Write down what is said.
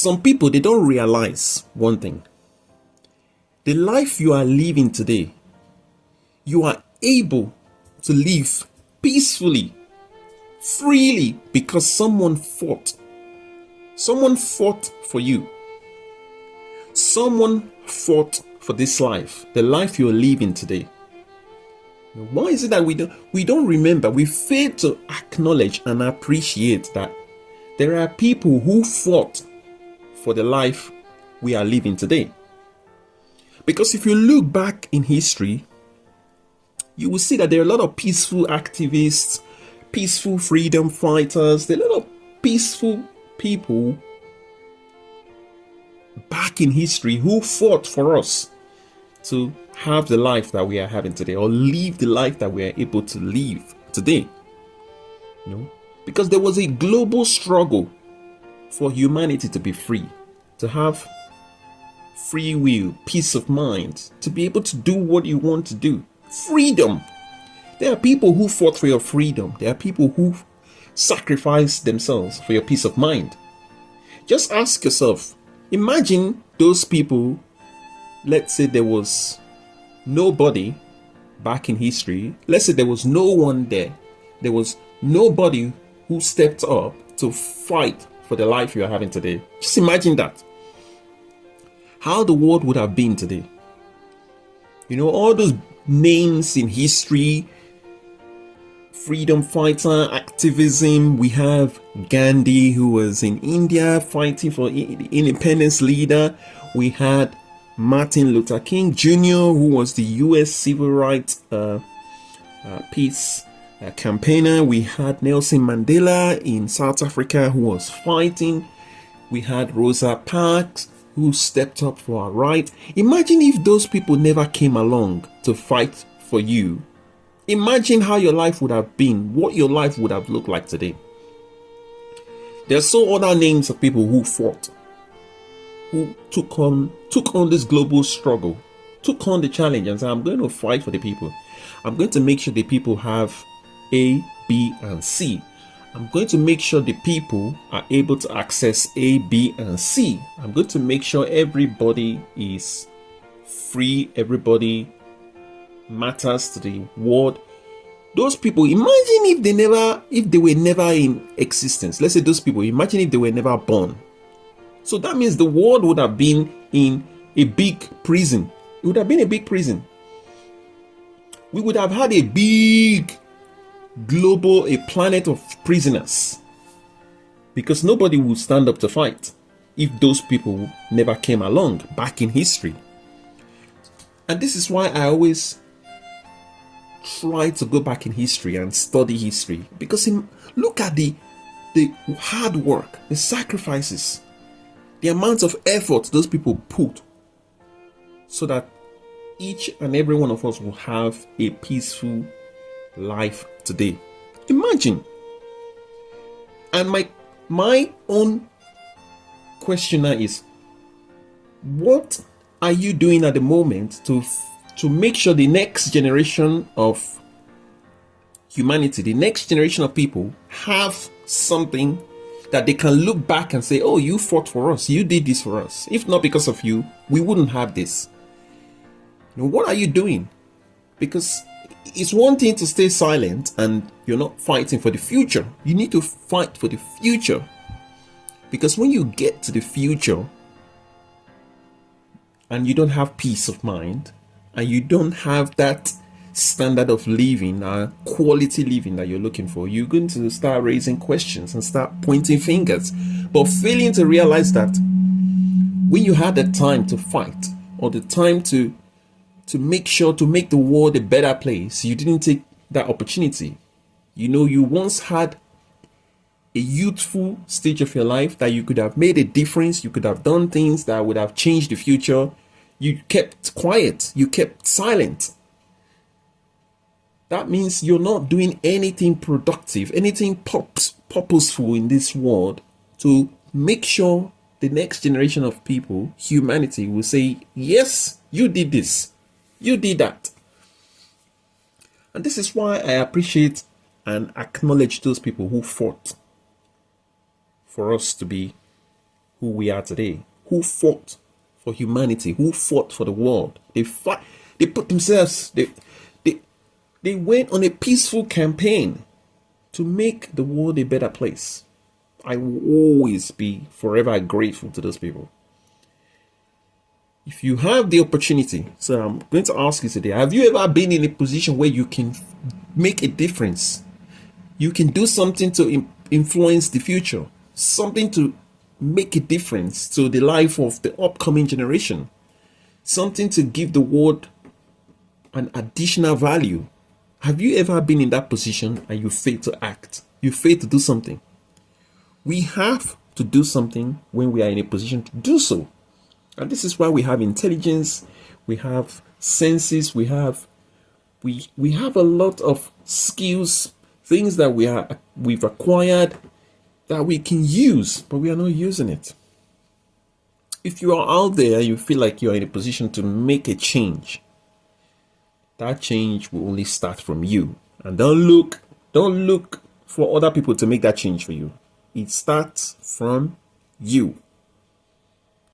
Some people, they don't realize one thing. The life you are living today, you are able to live peacefully, freely, because someone fought. Someone fought for you. Someone fought for this life, the life you're living today. Why is it that we don't remember? We fail to acknowledge and appreciate that there are people who fought for the life we are living today. Because if you look back in history, you will see that there are a lot of peaceful activists, peaceful freedom fighters, there are a lot of peaceful people back in history who fought for us to have the life that we are having today, or live the life that we are able to live today. Because there was a global struggle for humanity to be free, to have free will, peace of mind, to be able to do what you want to do. Freedom. There are people who fought for your freedom. There are people who sacrificed themselves for your peace of mind. Just ask yourself, imagine those people. Let's say there was nobody back in history. Let's say there was no one there. There was nobody who stepped up to fight for the life you are having today. Just imagine that. How the world would have been today. All those names in history, freedom fighter, activism. We have Gandhi, who was in India fighting for independence leader. We had Martin Luther King Jr., who was the US civil rights peace campaigner. We had Nelson Mandela in South Africa, who was fighting. We had Rosa Parks, who stepped up for our right. Imagine if those people never came along to fight for you. Imagine how your life would have been, what your life would have looked like today. There are so other names of people who fought, who took on this global struggle, took on the challenge and said, I'm going to fight for the people. I'm going to make sure the people have A, B, and C. I'm going to make sure the people are able to access A, B, and C. I'm going to make sure everybody is free, everybody matters to the world. Those people, imagine if they were never in existence. Let's say those people, imagine if they were never born. So that means the world would have been in a big prison. It would have been a big prison. We would have had a big a planet of prisoners, because nobody would stand up to fight if those people never came along back in history. And this is why I always try to go back in history and study history, because look at the hard work, the sacrifices, the amount of effort those people put so that each and every one of us will have a peaceful life today. Imagine. And my own question now is, what are you doing at the moment to make sure the next generation of humanity, the next generation of people, have something that they can look back and say, oh, you fought for us, you did this for us. If not because of you, we wouldn't have this. What are you doing? Because it's one thing to stay silent and you're not fighting for the future. You need to fight for the future. Because when you get to the future and you don't have peace of mind, and you don't have that standard of living, quality living that you're looking for, you're going to start raising questions and start pointing fingers, but failing to realize that when you had the time to fight, or the time to make sure to make the world a better place, you didn't take that opportunity. You once had a youthful stage of your life that you could have made a difference, you could have done things that would have changed the future. You kept quiet, you kept silent. That means you're not doing anything productive, anything purposeful in this world to make sure the next generation of people, humanity, will say, yes, you did this, you did that. And this is why I appreciate and acknowledge those people who fought for us to be who we are today, who fought for humanity, who fought for the world. They fight, they put themselves, they went on a peaceful campaign to make the world a better place. I will always be forever grateful to those people. If you have the opportunity, so I'm going to ask you today, have you ever been in a position where you can make a difference? You can do something to influence the future, something to make a difference to the life of the upcoming generation, something to give the world an additional value. Have you ever been in that position and you failed to act? You failed to do something? We have to do something when we are in a position to do so. And this is why we have intelligence, we have senses, we have a lot of skills, things that we've acquired that we can use, but we are not using it. If you are out there, you feel like you are in a position to make a change, that change will only start from you. And don't look for other people to make that change for you. It starts from you.